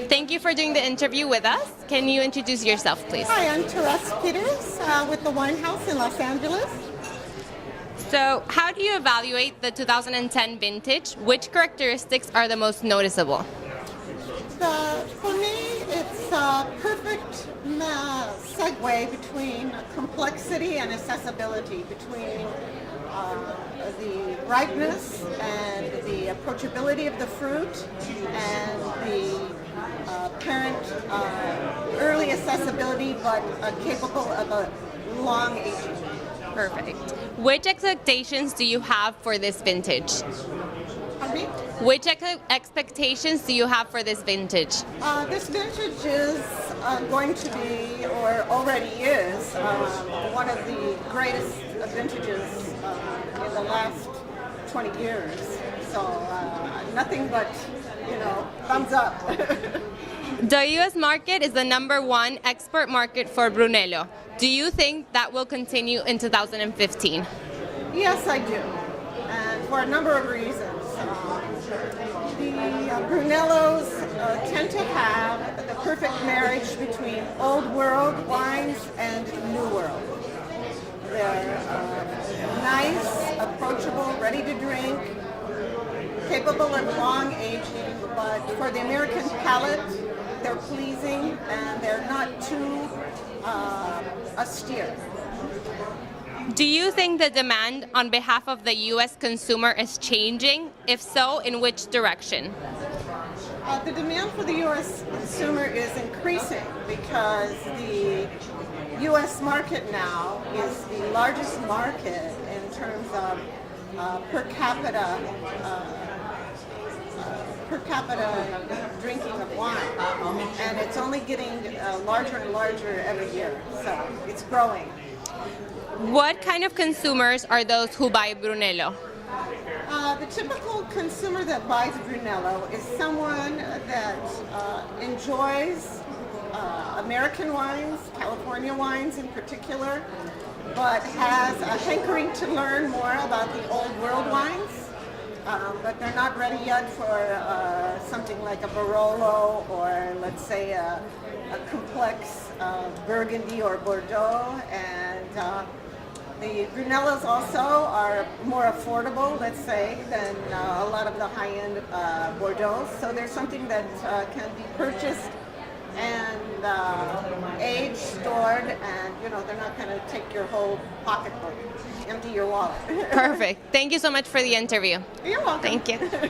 Thank you for doing the interview with us. Can you introduce yourself, please? Hi, I'm Therese Peters with the Wine House in Los Angeles. So, how do you evaluate the 2010 vintage? Which characteristics are the most noticeable? For me, it's a perfect segue between complexity and accessibility, between the ripeness and the approachability of the fruit and the apparent early accessibility, but capable of a long aging. Perfect. Which expectations do you have for this vintage? Pardon me? Which expectations do you have for this vintage? This vintage is going to be, or already is, one of the greatest vintages in the last 20 years. So nothing but, thumbs up. The U.S. market is the #1 export market for Brunello. Do you think that will continue in 2015? Yes, I do, and for a number of reasons. The Brunellos tend to have the perfect marriage between old world wines and new world. They're nice, approachable, ready to drink, capable of long aging, but for the American palate, they're pleasing and they're not too austere. Do you think the demand on behalf of the U.S. consumer is changing? If so, in which direction? The demand for the U.S. consumer is increasing because the U.S. market now is the largest market in terms of per capita drinking of wine, and it's only getting larger and larger every year, so it's growing. What kind of consumers are those who buy Brunello? The typical consumer that buys Brunello is someone that enjoys American wines, California wines in particular, but has a hankering to learn more about the old world wines. But they're not ready yet for something like a Barolo or, let's say, a complex Burgundy or Bordeaux. And the Brunellos also are more affordable, let's say, than a lot of the high-end Bordeaux. So there's something that can be purchased and aged, stored, and they're not going to take your whole pocketbook, empty your wallet. Perfect. Thank you so much for the interview. You're welcome. Thank you.